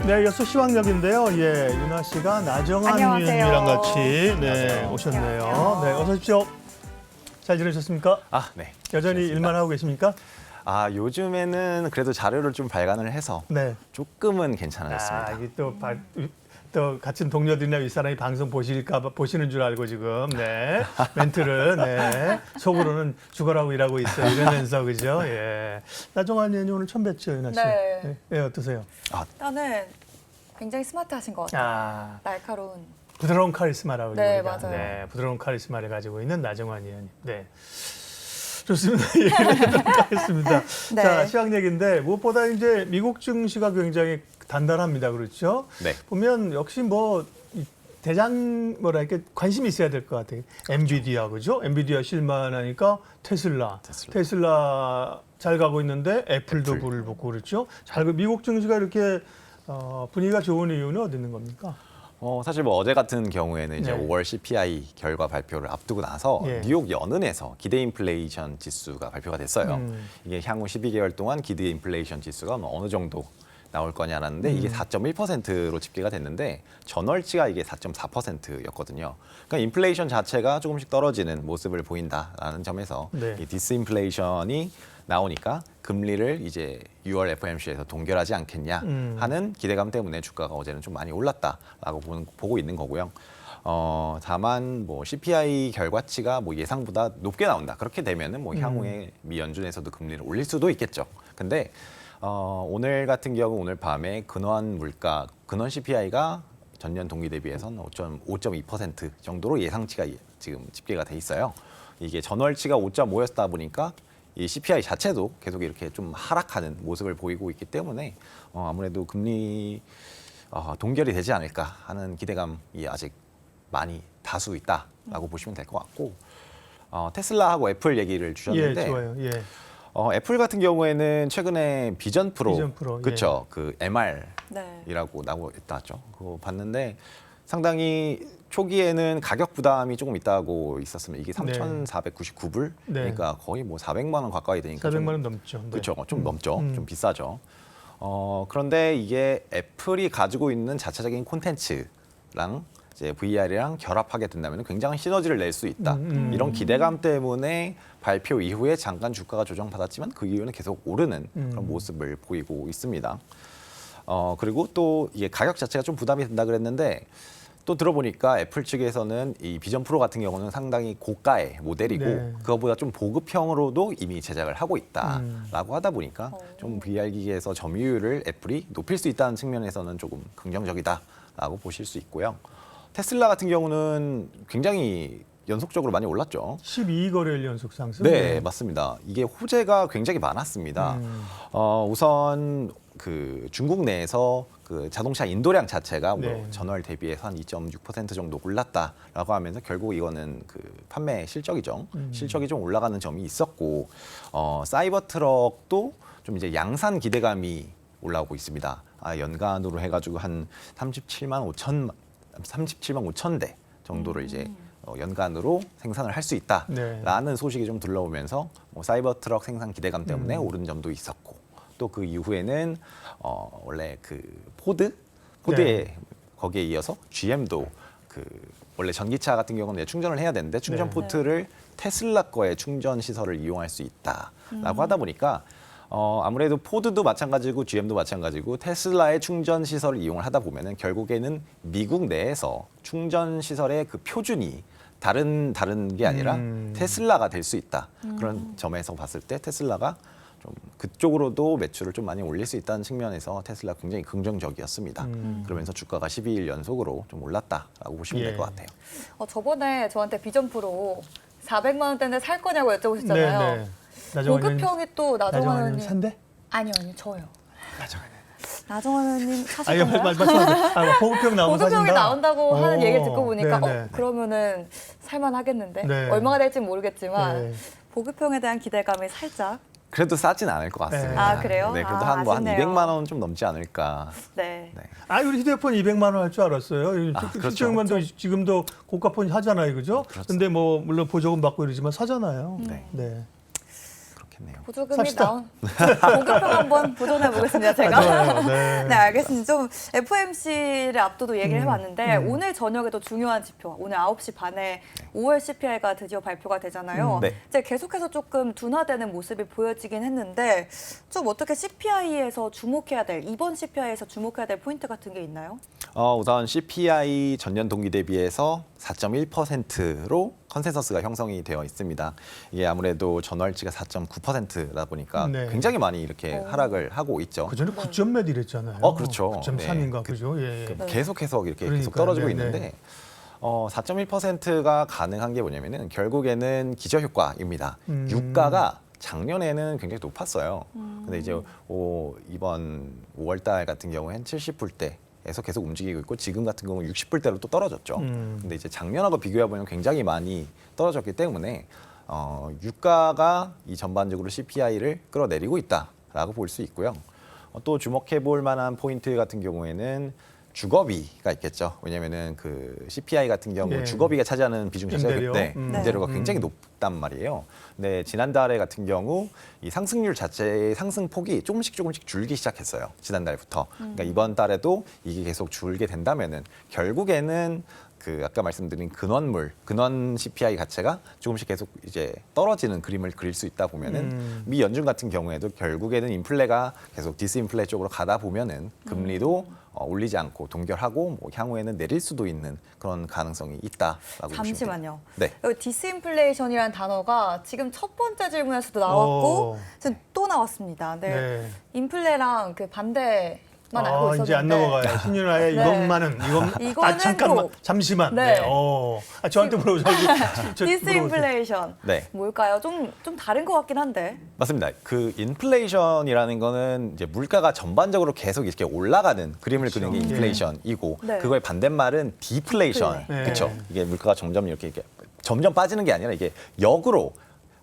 네, 여수 시황역인데요. 예, 윤아 씨가 나정환 안녕하세요. 위원님이랑 같이 네, 안녕하세요. 오셨네요. 안녕하세요. 네, 어서 오십시오. 잘 지내셨습니까? 네. 여전히 그렇습니다. 일만 하고 계십니까? 요즘에는 그래도 자료를 좀 발간을 해서 네. 조금은 괜찮아졌습니다. 이게 또 같은 동료들이나 윗사람이 방송 보시는 줄 알고 지금 네 멘트를 네 속으로는 죽어라고 일하고 있어 이러면서 그죠? 예. 나정환 의원님 오늘 처음 뵀죠, 윤아 씨? 네. 네, 어떠세요? 일단은 굉장히 스마트하신 것 같아요. 아, 날카로운. 부드러운 카리스마라고 네, 우리가. 맞아요. 네, 부드러운 카리스마를 가지고 있는 나정환 의원님. 네. 좋습니다. 얘기하도록 하겠습니다. 네. 자, 시황 얘기인데 무엇보다 이제 미국 증시가 굉장히 단단합니다. 그렇죠? 네. 보면 역시 뭐 뭐랄까 관심이 있어야 될 것 같아요. 엔비디아 그죠? 엔비디아 실만하니까 테슬라 잘 가고 있는데 애플도 애플. 불을 붙고 그렇죠? 미국 증시가 이렇게 분위기가 좋은 이유는 어디 있는 겁니까? 사실 뭐 어제 같은 경우에는 이제 네. 5월 CPI 결과 발표를 앞두고 나서 예. 뉴욕 연은에서 기대 인플레이션 지수가 발표가 됐어요. 이게 향후 12개월 동안 기대 인플레이션 지수가 뭐 어느 정도 나올 거냐라는데 이게 4.1%로 집계가 됐는데 전월치가 이게 4.4%였거든요. 그러니까 인플레이션 자체가 조금씩 떨어지는 모습을 보인다라는 점에서 네. 이 디스인플레이션이 나오니까 금리를 이제 6월 FOMC에서 동결하지 않겠냐 하는 기대감 때문에 주가가 어제는 좀 많이 올랐다라고 보고 있는 거고요. 다만 뭐 CPI 결과치가 뭐 예상보다 높게 나온다. 그렇게 되면은 뭐 향후에 미 연준에서도 금리를 올릴 수도 있겠죠. 근데 오늘 같은 경우 오늘 밤에 근원 CPI가 전년 동기 대비해서는 5.2% 정도로 예상치가 지금 집계가 돼 있어요. 이게 전월치가 5.5였다 보니까 이 CPI 자체도 계속 이렇게 좀 하락하는 모습을 보이고 있기 때문에 아무래도 금리 동결이 되지 않을까 하는 기대감이 아직 많이 다수 있다라고 보시면 될 것 같고 테슬라하고 애플 얘기를 주셨는데 예, 좋아요. 예. 애플 같은 경우에는 최근에 비전 프로, 그렇죠? 예. 그 MR이라고 네. 나왔죠. 그거 봤는데 상당히 초기에는 가격 부담이 조금 있다고 있었으면 이게 3,499불, 네. 그러니까 거의 뭐 400만 원 가까이 되니까 400만 원 넘죠. 네. 그렇죠. 좀 넘죠. 좀 비싸죠. 그런데 이게 애플이 가지고 있는 자체적인 콘텐츠랑 이제 VR이랑 결합하게 된다면 굉장한 시너지를 낼 수 있다. 이런 기대감 때문에 발표 이후에 잠깐 주가가 조정받았지만 그 이후에는 계속 오르는 그런 모습을 보이고 있습니다. 그리고 또 이게 가격 자체가 좀 부담이 된다 그랬는데 또 들어보니까 애플 측에서는 이 비전 프로 같은 경우는 상당히 고가의 모델이고 네. 그거보다 좀 보급형으로도 이미 제작을 하고 있다라고 하다 보니까 좀 VR 기기에서 점유율을 애플이 높일 수 있다는 측면에서는 조금 긍정적이다라고 보실 수 있고요. 테슬라 같은 경우는 굉장히 연속적으로 많이 올랐죠. 12거래일 연속 상승. 네, 맞습니다. 이게 호재가 굉장히 많았습니다. 우선 그 중국 내에서 그 자동차 인도량 자체가 뭐 네. 전월 대비해서 한 2.6% 정도 올랐다라고 하면서 결국 이거는 그 판매 실적이죠. 실적이 좀 올라가는 점이 있었고 사이버 트럭도 좀 이제 양산 기대감이 올라오고 있습니다. 연간으로 해가지고 한 37만 5천 대 정도를 이제 연간으로 생산을 할 수 있다라는 네. 소식이 좀 들러오면서 뭐 사이버 트럭 생산 기대감 때문에 오른 점도 있었고 또 그 이후에는 원래 그 포드에 네. 거기에 이어서 GM도 그 원래 전기차 같은 경우는 충전을 해야 되는데 충전 네. 포트를 테슬라 거의 충전 시설을 이용할 수 있다라고 하다 보니까 아무래도 포드도 마찬가지고 GM도 마찬가지고 테슬라의 충전 시설을 이용을 하다 보면은 결국에는 미국 내에서 충전 시설의 그 표준이 다른 게 아니라 테슬라가 될 수 있다. 그런 점에서 봤을 때 테슬라가 좀 그쪽으로도 매출을 좀 많이 올릴 수 있다는 측면에서 테슬라가 굉장히 긍정적이었습니다. 그러면서 주가가 12일 연속으로 좀 올랐다라고 보시면 예. 될 것 같아요. 저번에 저한테 비전 프로 400만 원대인데 살 거냐고 여쭤보셨잖아요. 네, 네. 나정환 의원님, 보급형이 또 나정환 나정환 의원님. 의원님 산대? 아니요, 저요. 나정환. 나정환 의원님 사실 아니, 말씀하세요. 보급형 나오면 보급형이 사신다? 나온다고 하는 얘기를 듣고 보니까 네네. 그러면은 살만하겠는데 네. 얼마가 될지는 모르겠지만 네. 보급형에 대한 기대감이 살짝. 그래도 싸진 않을 것 같습니다. 아, 그래요? 네, 그래도 아, 한 200만 아쉽네요. 원 좀 넘지 않을까. 네. 네. 우리 휴대폰 200만 원 할 줄 알았어요. 그렇죠. 실적만도 지금도 고가폰 하잖아요, 그죠? 그렇죠. 근데 뭐 물론 보조금 받고 이러지만 사잖아요. 네. 네. 않겠네요. 보조금이 삽시다. 나온 공급형 한번 도전해 보겠습니다. 제가. 좋아요. 네. 네, 알겠습니다. 좀 FOMC를 앞두고 얘기를 해봤는데 오늘 저녁에도 중요한 지표, 오늘 9시 반에 5월 CPI가 드디어 발표가 되잖아요. 네. 이제 계속해서 조금 둔화되는 모습이 보여지긴 했는데 좀 어떻게 CPI에서 주목해야 될, 이번 CPI에서 주목해야 될 포인트 같은 게 있나요? 우선 CPI 전년 동기 대비해서 4.1%로 컨센서스가 형성이 되어 있습니다. 이게 아무래도 전월치가 4.9%다 보니까 네. 굉장히 많이 이렇게 하락을 하고 있죠. 그 전에 9점 몇 이랬잖아요. 그렇죠. 9.3인가 네. 그죠? 예. 예. 계속해서 이렇게 계속 그러니까요. 떨어지고 네, 있는데 네. 4.1%가 가능한 게 뭐냐면은 결국에는 기저효과입니다. 음. 유가가 작년에는 굉장히 높았어요. 근데 이제 이번 5월달 같은 경우엔 70불대에서 계속 움직이고 있고 지금 같은 경우는 60불대로 또 떨어졌죠. 근데 이제 작년하고 비교해 보면 굉장히 많이 떨어졌기 때문에 유가가 이 전반적으로 CPI를 끌어내리고 있다라고 볼 수 있고요. 또 주목해 볼 만한 포인트 같은 경우에는 주거비가 있겠죠. 왜냐면은 그 CPI 같은 경우 예. 주거비가 차지하는 비중 자체가 임대료? 임대료가 굉장히 높단 말이에요. 근데 지난달에 같은 경우 이 상승률 자체의 상승폭이 조금씩 줄기 시작했어요. 지난달부터. 그러니까 이번 달에도 이게 계속 줄게 된다면은 결국에는 그 아까 말씀드린 근원 CPI 가치가 조금씩 계속 이제 떨어지는 그림을 그릴 수 있다 보면은 미 연준 같은 경우에도 결국에는 인플레가 계속 디스인플레 쪽으로 가다 보면은 금리도 올리지 않고 동결하고 뭐 향후에는 내릴 수도 있는 그런 가능성이 있다라고 보시면 돼요. 잠시만요. 네. 여기 디스인플레이션이라는 단어가 지금 첫 번째 질문에서도 나왔고 지금 또 나왔습니다. 네. 네. 인플레랑 그 반대만 알고 있었는데 이제 안 넘어가요. 신윤아의 네. 이것만은 이거는 잠깐만 또- 잠시만. 네. 저한테 물어보세요. 디스인플레이션 네. 뭘까요? 좀 다른 것 같긴 한데. 맞습니다. 그 인플레이션이라는 거는 이제 물가가 전반적으로 계속 이렇게 올라가는 그림을 그리는 게 인플레이션이고 네. 그거의 반대말은 디플레이션. 네. 그렇죠. 이게 물가가 점점 이렇게 점점 빠지는 게 아니라 이게 역으로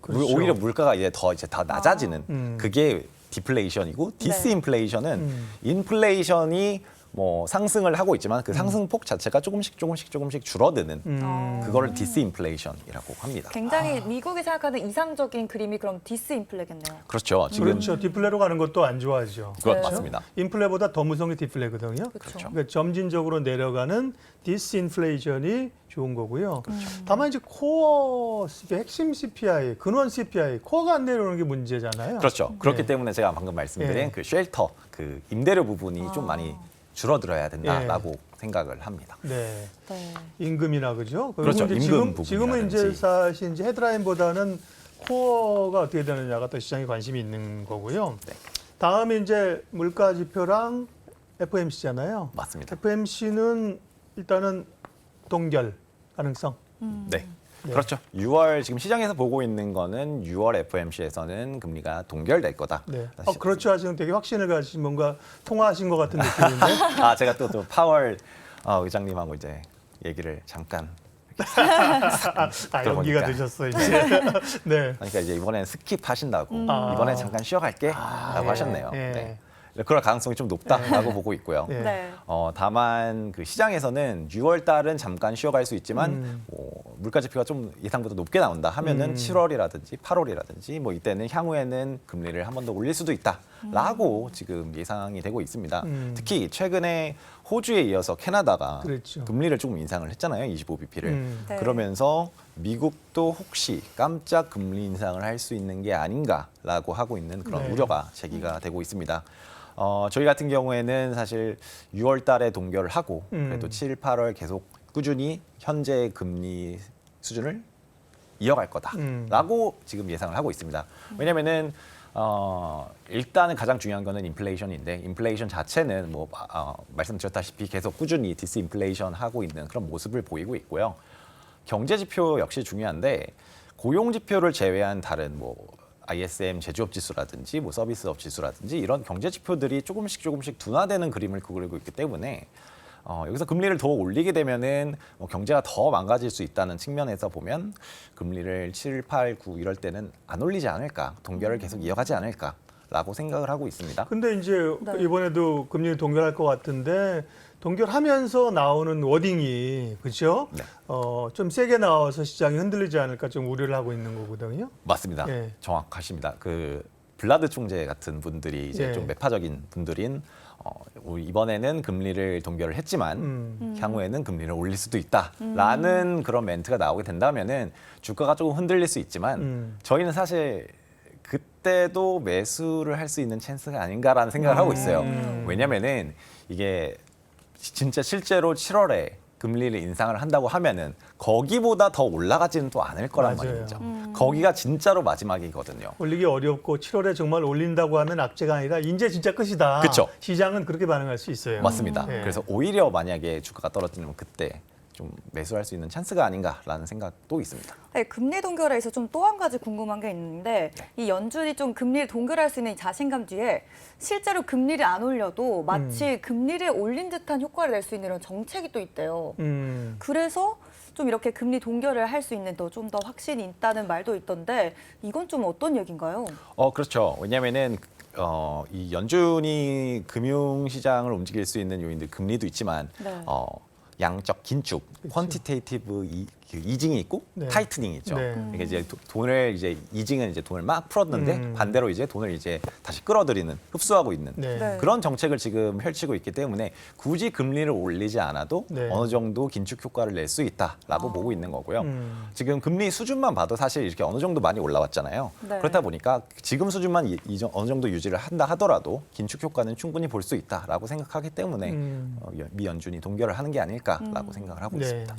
그렇죠. 오히려 물가가 이제 더 낮아지는 그게 디플레이션이고 디스인플레이션은 인플레이션이 뭐 상승을 하고 있지만 그 상승폭 자체가 조금씩 줄어드는 그거를 디스인플레이션이라고 합니다. 굉장히 미국이 생각하는 이상적인 그림이 그럼 디스인플레겠네요. 그렇죠. 지금 그렇죠. 디플레로 가는 것도 안 좋아하죠. 그것 네. 맞습니다. 인플레보다 더 무서운 게 디플레거든요. 그렇죠. 그러니까 점진적으로 내려가는 디스인플레이션이 좋은 거고요. 그렇죠. 다만 이제 코어 CPI, 핵심 CPI, 근원 CPI, 코어가 안 내려오는 게 문제잖아요. 그렇죠. 그렇기 네. 때문에 제가 방금 말씀드린 네. 그 쉘터, 그 임대료 부분이 좀 많이 줄어들어야 된다라고 생각을 합니다. 네. 네. 임금이나 그죠? 그리고 그렇죠. 이제 임금 지금은 이제 부분이라든지. 사실 이제 헤드라인보다는 코어가 어떻게 되느냐가 더 시장에 관심이 있는 거고요. 네. 다음에 이제 물가 지표랑 FOMC잖아요. 맞습니다. FOMC는 일단은 동결 가능성. 네. 그렇죠. 6월 지금 시장에서 보고 있는 거는 6월 FOMC에서는 금리가 동결될 거다. 네. 그렇죠. 지금 되게 확신을 가지신 뭔가 통화하신 것 같은 느낌인데. 제가 또 파월 의장님하고 이제 얘기를 잠깐 연기가 들어보니까. 되셨어 이제. 네. 그러니까 이제 이번엔 스킵하신다고 이번에 잠깐 쉬어갈게라고 예. 하셨네요. 예. 네. 그럴 가능성이 좀 높다라고 보고 있고요. 네. 네. 다만 그 시장에서는 6월 달은 잠깐 쉬어갈 수 있지만 물가 지표가 좀 예상보다 높게 나온다 하면은 7월이라든지 8월이라든지 뭐 이때는 향후에는 금리를 한 번 더 올릴 수도 있다라고 지금 예상이 되고 있습니다. 특히 최근에 호주에 이어서 캐나다가 그렇죠. 금리를 조금 인상을 했잖아요. 25bp를. 네. 그러면서 미국도 혹시 깜짝 금리 인상을 할 수 있는 게 아닌가라고 하고 있는 그런 네. 우려가 제기가 되고 있습니다. 저희 같은 경우에는 사실 6월 달에 동결을 하고 그래도 7, 8월 계속 꾸준히 현재 금리 수준을 이어갈 거다라고 지금 예상을 하고 있습니다. 왜냐면은 일단은 가장 중요한 거는 인플레이션인데 인플레이션 자체는 뭐 말씀드렸다시피 계속 꾸준히 디스인플레이션 하고 있는 그런 모습을 보이고 있고요. 경제 지표 역시 중요한데 고용 지표를 제외한 다른 뭐 ISM 제조업 지수라든지 뭐 서비스업 지수라든지 이런 경제 지표들이 조금씩 둔화되는 그림을 그리고 있기 때문에 여기서 금리를 더 올리게 되면은 경제가 더 망가질 수 있다는 측면에서 보면 금리를 7, 8, 9 이럴 때는 안 올리지 않을까, 동결을 계속 이어가지 않을까라고 않을까라고 생각을 하고 있습니다. 근데 이제 네. 이번에도 금리를 동결할 것 같은데 동결하면서 나오는 워딩이 그렇죠? 네. 좀 세게 나와서 시장이 흔들리지 않을까 좀 우려를 하고 있는 거거든요. 맞습니다. 예. 정확하십니다. 그 블라드 총재 같은 분들이 이제 예. 좀 매파적인 분들인 우리 이번에는 금리를 동결을 했지만 향후에는 금리를 올릴 수도 있다라는 그런 멘트가 나오게 된다면은 주가가 조금 흔들릴 수 있지만 저희는 사실 그때도 매수를 할 수 있는 찬스가 아닌가라는 생각을 하고 있어요. 왜냐면은 이게 진짜 실제로 7월에 금리를 인상을 한다고 하면은 거기보다 더 올라가지는 또 않을 거란 맞아요. 말이죠. 거기가 진짜로 마지막이거든요. 올리기 어렵고 7월에 정말 올린다고 하면 악재가 아니라 이제 진짜 끝이다. 그쵸. 시장은 그렇게 반응할 수 있어요. 맞습니다. 예. 그래서 오히려 만약에 주가가 떨어지면 그때 좀 매수할 수 있는 찬스가 아닌가라는 생각도 있습니다. 네, 금리 동결에서 좀 또 한 가지 궁금한 게 있는데 이 연준이 좀 금리를 동결할 수 있는 이 자신감 뒤에 실제로 금리를 안 올려도 마치 금리를 올린 듯한 효과를 낼 수 있는 이런 정책이 또 있대요. 그래서 좀 이렇게 금리 동결을 할 수 있는 좀 더 확신이 있다는 말도 있던데 이건 좀 어떤 얘기인가요? 그렇죠. 왜냐하면은 이 연준이 금융시장을 움직일 수 있는 요인들 금리도 있지만 네. 양적 긴축, 퀀티테이티브 이징이 있고 네. 타이트닝이 있죠. 네. 그러니까 이제 돈을 이제 이징은 이제 돈을 막 풀었는데 반대로 이제 돈을 이제 다시 끌어들이는 흡수하고 있는 네. 네. 그런 정책을 지금 펼치고 있기 때문에 굳이 금리를 올리지 않아도 네. 어느 정도 긴축 효과를 낼 수 있다라고 보고 있는 거고요. 지금 금리 수준만 봐도 사실 이렇게 어느 정도 많이 올라왔잖아요. 네. 그렇다 보니까 지금 수준만 어느 정도 유지를 한다 하더라도 긴축 효과는 충분히 볼 수 있다라고 생각하기 때문에 미 연준이 동결을 하는 게 아닐까라고 생각을 하고 네. 있습니다.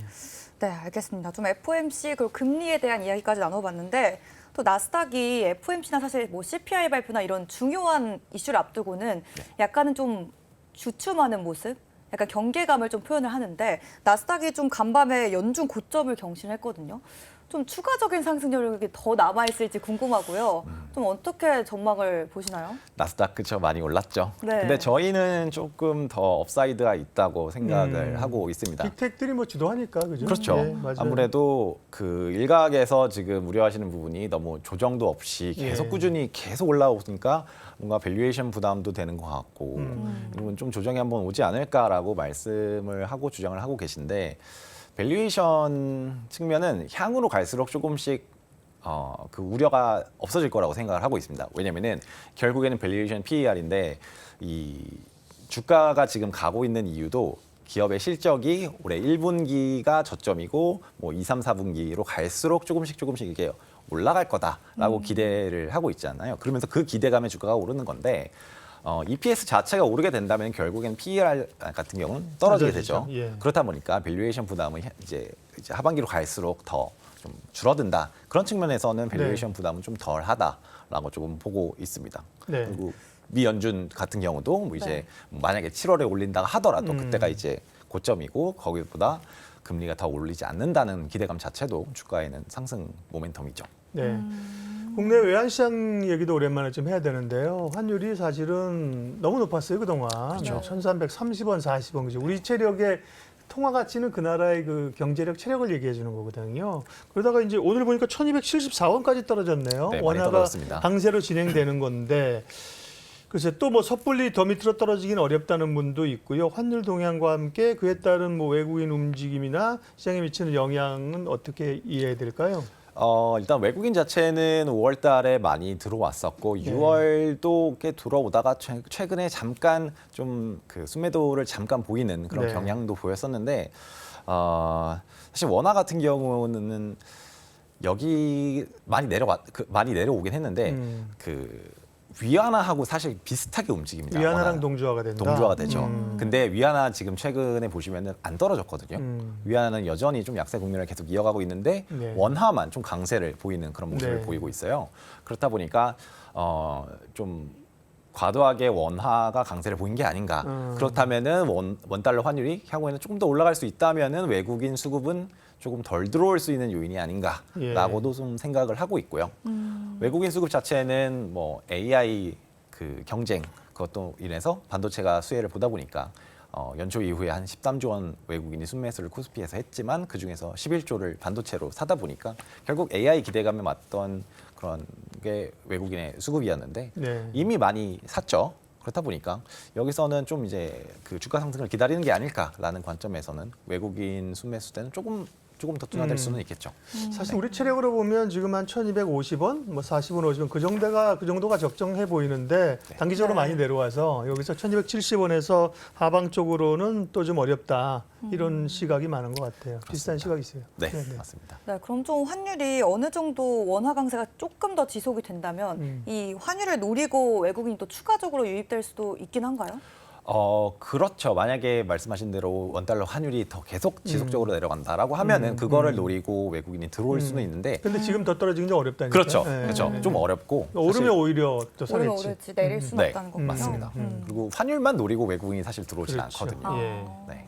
네, 알겠습니다. 좀 FOMC 그리고 금리에 대한 이야기까지 나눠봤는데 또 나스닥이 FOMC나 사실 뭐 CPI 발표나 이런 중요한 이슈를 앞두고는 약간은 좀 주춤하는 모습, 약간 경계감을 좀 표현을 하는데 나스닥이 좀 간밤에 연중 고점을 경신했거든요. 좀 추가적인 상승력이 더 남아있을지 궁금하고요. 좀 어떻게 전망을 보시나요? 나스닥 그쵸 많이 올랐죠. 네. 근데 저희는 조금 더 업사이드가 있다고 생각을 하고 있습니다. 빅텍들이 뭐 주도하니까 그죠? 그렇죠. 네, 맞아요. 아무래도 그 일각에서 지금 우려하시는 부분이 너무 조정도 없이 계속 예. 꾸준히 계속 올라오니까 뭔가 밸류에이션 부담도 되는 것 같고 이건 좀 조정이 한번 오지 않을까라고 말씀을 하고 주장을 하고 계신데 밸류에이션 측면은 향후로 갈수록 조금씩 그 우려가 없어질 거라고 생각을 하고 있습니다. 왜냐면은 결국에는 밸류에이션 PER인데 이 주가가 지금 가고 있는 이유도 기업의 실적이 올해 1분기가 저점이고 뭐 2, 3, 4분기로 갈수록 조금씩 이게 올라갈 거다라고 기대를 하고 있잖아요. 그러면서 그 기대감에 주가가 오르는 건데 EPS 자체가 오르게 된다면 결국엔 PER 같은 경우는 떨어지게 되죠. 예. 그렇다 보니까 밸류에이션 부담은 이제 하반기로 갈수록 더 좀 줄어든다. 그런 측면에서는 밸류에이션 부담은 좀 덜하다라고 조금 보고 있습니다. 네. 그리고 미 연준 같은 경우도 뭐 이제 네. 만약에 7월에 올린다고 하더라도 그때가 이제 고점이고 거기보다 금리가 더 올리지 않는다는 기대감 자체도 주가에는 상승 모멘텀이죠. 네. 국내 외환시장 얘기도 오랜만에 좀 해야 되는데요. 환율이 사실은 너무 높았어요 그동안. 그렇죠. 1,330원, 40원 그죠. 우리 체력의 통화 가치는 그 나라의 그 경제력 체력을 얘기해 주는 거거든요. 그러다가 이제 오늘 보니까 1,274원까지 떨어졌네요. 네, 많이 원화가 떨어졌습니다. 강세로 진행되는 건데 글쎄 또 뭐 섣불리 더 밑으로 떨어지긴 어렵다는 분도 있고요. 환율 동향과 함께 그에 따른 뭐 외국인 움직임이나 시장에 미치는 영향은 어떻게 이해해야 될까요? 일단 외국인 자체는 5월 달에 많이 들어왔었고 6월도 꽤 들어오다가 최근에 잠깐 좀 그 순매도를 잠깐 보이는 그런 네. 경향도 보였었는데 사실 원화 같은 경우는 여기 많이 내려오긴 했는데 그 위안화하고 사실 비슷하게 움직입니다. 위안화랑 원화는. 동조화가 된다. 동조화가 되죠. 근데 위안화 지금 최근에 보시면은 안 떨어졌거든요. 위안화는 여전히 좀 약세 국면을 계속 이어가고 있는데 네. 원화만 좀 강세를 보이는 그런 모습을 네. 보이고 있어요. 그렇다 보니까 좀 과도하게 원화가 강세를 보인 게 아닌가. 그렇다면은 원달러 환율이 향후에는 조금 더 올라갈 수 있다면은 외국인 수급은 조금 덜 들어올 수 있는 요인이 아닌가라고도 좀 생각을 하고 있고요. 외국인 수급 자체는 뭐 AI 그 경쟁 그것도 인해서 반도체가 수혜를 보다 보니까 연초 이후에 한 13조 원 외국인이 순매수를 코스피에서 했지만 그중에서 11조를 반도체로 사다 보니까 결국 AI 기대감에 맞던 그런 게 외국인의 수급이었는데 네. 이미 많이 샀죠. 그렇다 보니까 여기서는 좀 이제 그 주가 상승을 기다리는 게 아닐까라는 관점에서는 외국인 순매수 때는 조금 더 둔화될 수는 있겠죠. 사실 우리 체력으로 보면 지금 한 1,250원, 뭐 40원, 50원 그 정도가 적정해 보이는데 단기적으로 네. 많이 내려와서 여기서 1,270원에서 하방 쪽으로는 또 좀 어렵다 이런 시각이 많은 것 같아요. 비슷한 시각이 있어요. 네, 맞습니다. 네, 그럼 좀 환율이 어느 정도 원화 강세가 조금 더 지속이 된다면 이 환율을 노리고 외국인이 또 추가적으로 유입될 수도 있긴 한가요? 그렇죠. 만약에 말씀하신 대로 원달러 환율이 더 계속 지속적으로 내려간다라고 하면은 그거를 노리고 외국인이 들어올 수는 있는데 근데 지금 더 떨어지는 게 어렵다니까. 그렇죠. 그렇죠. 좀 어렵고 오르면 사실 오히려 또 오르면 상했지. 오를지 내릴 수는 네, 없다는 거군요. 맞습니다. 그리고 환율만 노리고 외국인이 사실 들어오진 그렇죠. 않거든요. 예. 네.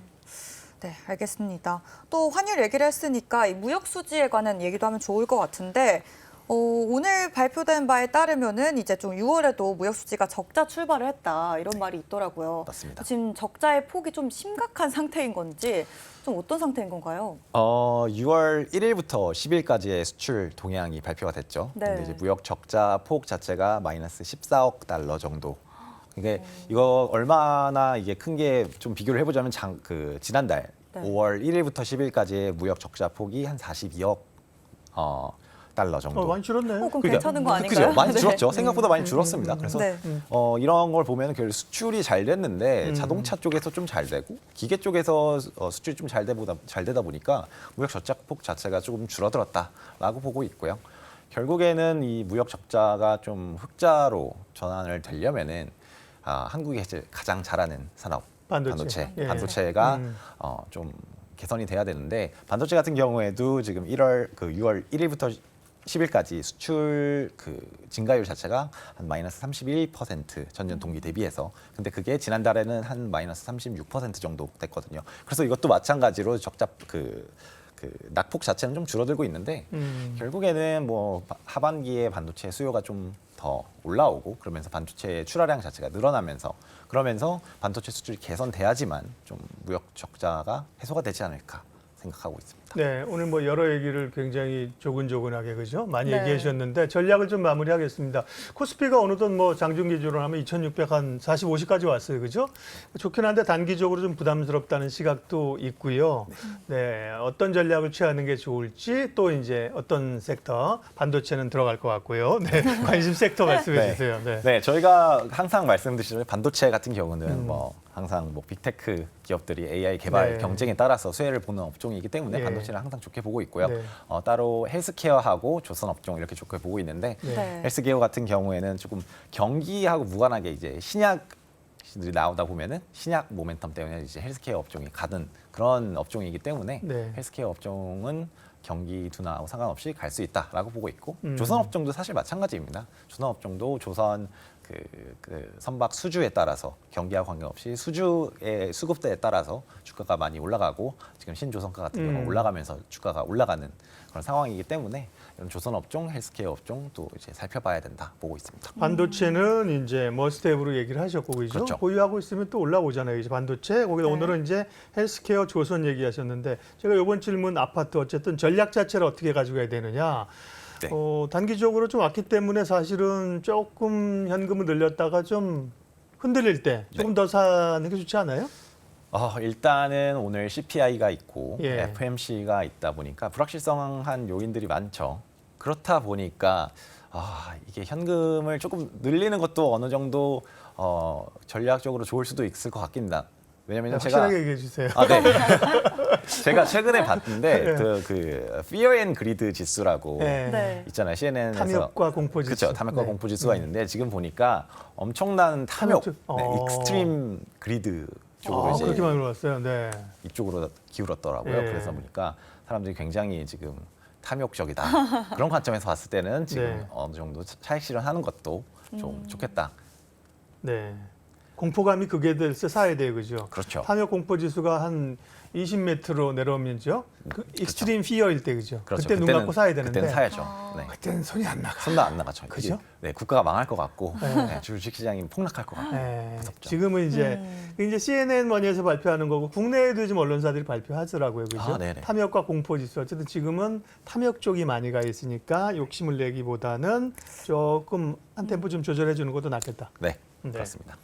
네, 알겠습니다. 또 환율 얘기를 했으니까 이 무역 수지에 관한 얘기도 하면 좋을 것 같은데 오늘 발표된 바에 따르면은 이제 좀 6월에도 무역 수지가 적자 출발을 했다 이런 말이 있더라고요. 맞습니다. 지금 적자의 폭이 좀 심각한 상태인 건지 좀 어떤 상태인 건가요? 6월 1일부터 10일까지의 수출 동향이 발표가 됐죠. 네. 근데 이제 무역 적자 폭 자체가 마이너스 14억 달러 정도. 이게 이거 얼마나 이게 큰 게 좀 비교를 해보자면 지난달 네. 5월 1일부터 10일까지의 무역 적자 폭이 한 42억 달러 정도. 많이 줄었네. 그럼 그러니까 괜찮은 거 아닌가요? 그죠? 많이 네. 줄었죠. 생각보다 많이 줄었습니다. 그래서 네. 이런 걸 보면 결국 수출이 잘 됐는데 자동차 쪽에서 좀 잘 되고 기계 쪽에서 수출이 좀 잘 되다 보니까 무역 적자 폭 자체가 조금 줄어들었다라고 보고 있고요. 결국에는 이 무역 적자가 좀 흑자로 전환을 되려면은 한국이 이제 가장 잘하는 산업 반도체. 예. 반도체가 좀 개선이 돼야 되는데 반도체 같은 경우에도 지금 6월 1일부터 10일까지 수출 증가율 자체가 한 마이너스 31% 전년 동기 대비해서 근데 그게 지난달에는 한 마이너스 36% 정도 됐거든요. 그래서 이것도 마찬가지로 적자 낙폭 자체는 좀 줄어들고 있는데 결국에는 뭐 하반기에 반도체 수요가 좀 더 올라오고 그러면서 반도체 출하량 자체가 늘어나면서 그러면서 반도체 수출이 개선돼야지만 좀 무역 적자가 해소가 되지 않을까 생각하고 있습니다. 네, 오늘 뭐 여러 얘기를 굉장히 조근조근하게 그죠? 많이 네. 얘기해 주셨는데 전략을 좀 마무리하겠습니다. 코스피가 어느덧 뭐 장중 기준으로 하면 2,600 한 40, 50까지 왔어요, 그죠? 좋긴 한데 단기적으로 좀 부담스럽다는 시각도 있고요. 네, 어떤 전략을 취하는 게 좋을지 또 이제 어떤 섹터 반도체는 들어갈 것 같고요. 네, 관심 섹터 말씀해 주세요. 네. 네, 저희가 항상 말씀드리는 반도체 같은 경우는 뭐 항상 뭐 빅테크 기업들이 AI 개발 네. 경쟁에 따라서 수혜를 보는 업종이기 때문에 예. 반도체를 항상 좋게 보고 있고요. 네. 따로 헬스케어하고 조선 업종 이렇게 좋게 보고 있는데 네. 헬스케어 같은 경우에는 조금 경기하고 무관하게 이제 신약들이 나오다 보면은 신약 모멘텀 때문에 이제 헬스케어 업종이 가는 그런 업종이기 때문에 네. 헬스케어 업종은 경기 둔화하고 상관없이 갈 수 있다라고 보고 있고 조선 업종도 사실 마찬가지입니다. 조선 업종도 조선 그 선박 수주에 따라서 경기와 관계없이 수주의 수급대에 따라서 주가가 많이 올라가고 지금 신조선가 같은 경우 올라가면서 주가가 올라가는 그런 상황이기 때문에 이런 조선 업종, 헬스케어 업종도 이제 살펴봐야 된다 보고 있습니다. 반도체는 이제 머스트헵으로 얘기를 하셨고 그죠? 그렇죠. 보유하고 있으면 또 올라오잖아요. 이제 반도체. 거기다 네. 오늘은 이제 헬스케어 조선 얘기하셨는데 제가 이번 질문 아파트 어쨌든 전략 자체를 어떻게 가져가야 되느냐. 네. 단기적으로 좀 왔기 때문에 사실은 조금 현금을 늘렸다가 좀 흔들릴 때 조금 더 사는 게 좋지 않아요? 일단은 오늘 CPI가 있고 예. FMC가 있다 보니까 불확실성한 요인들이 많죠. 그렇다 보니까 이게 현금을 조금 늘리는 것도 어느 정도 전략적으로 좋을 수도 있을 것 같긴 합니다. 왜냐면 제가 확실하게 얘기해 주세요. 네. 제가 최근에 봤는데 그 Fear and Greed 지수라고 네. 네. 있잖아요. CNN에서 탐욕과 공포 지수. 그렇죠. 탐욕과 네. 공포 지수가 있는데 지금 보니까 엄청난 탐욕, 익스트림 그리드 쪽으로 이제 그렇게 많이 올랐어요. 네. 이쪽으로 기울었더라고요. 예. 그래서 보니까 사람들이 굉장히 지금 탐욕적이다. 그런 관점에서 봤을 때는 지금 네. 어느 정도 차익 실현하는 것도 좀 좋겠다. 네. 공포감이 극에 돼서 사야 돼요, 그죠? 그렇죠. 탐욕 공포 지수가 한 20m로 내려오면죠. 그 익스트림 피어일 때, 그죠? 그렇죠. 그때 눈 감고 사야 되는데. 그때는 사야죠. 네. 그때는 손이 안 나가. 손도 안 나가죠. 그죠? 이게, 네, 국가가 망할 것 같고 네, 주식시장이 폭락할 것 같고. 네, 무섭죠. 지금은 이제 CNN 머니에서 발표하는 거고 국내에도 요즘 언론사들이 발표하더라고요, 그죠? 아, 네네. 탐욕과 공포 지수 어쨌든 지금은 탐욕 쪽이 많이 가 있으니까 욕심을 내기보다는 조금 한 템포 좀 조절해 주는 것도 낫겠다. 네, 네. 그렇습니다.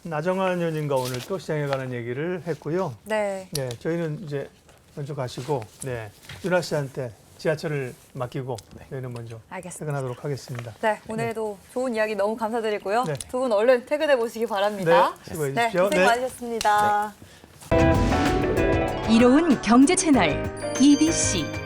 나정환 의원님과 오늘 또 시장에 관한 얘기를 했고요. 네. 네, 저희는 이제 먼저 가시고, 네, 윤아 씨한테 지하철을 맡기고 저희는 먼저 알겠습니다. 퇴근하도록 하겠습니다. 네, 오늘도 좋은 이야기 너무 감사드리고요. 네. 두 분 얼른 퇴근해 보시기 바랍니다. 네, 수고해 주십시오. 고생 네. 많으셨습니다. 이로운 경제 채널 EBC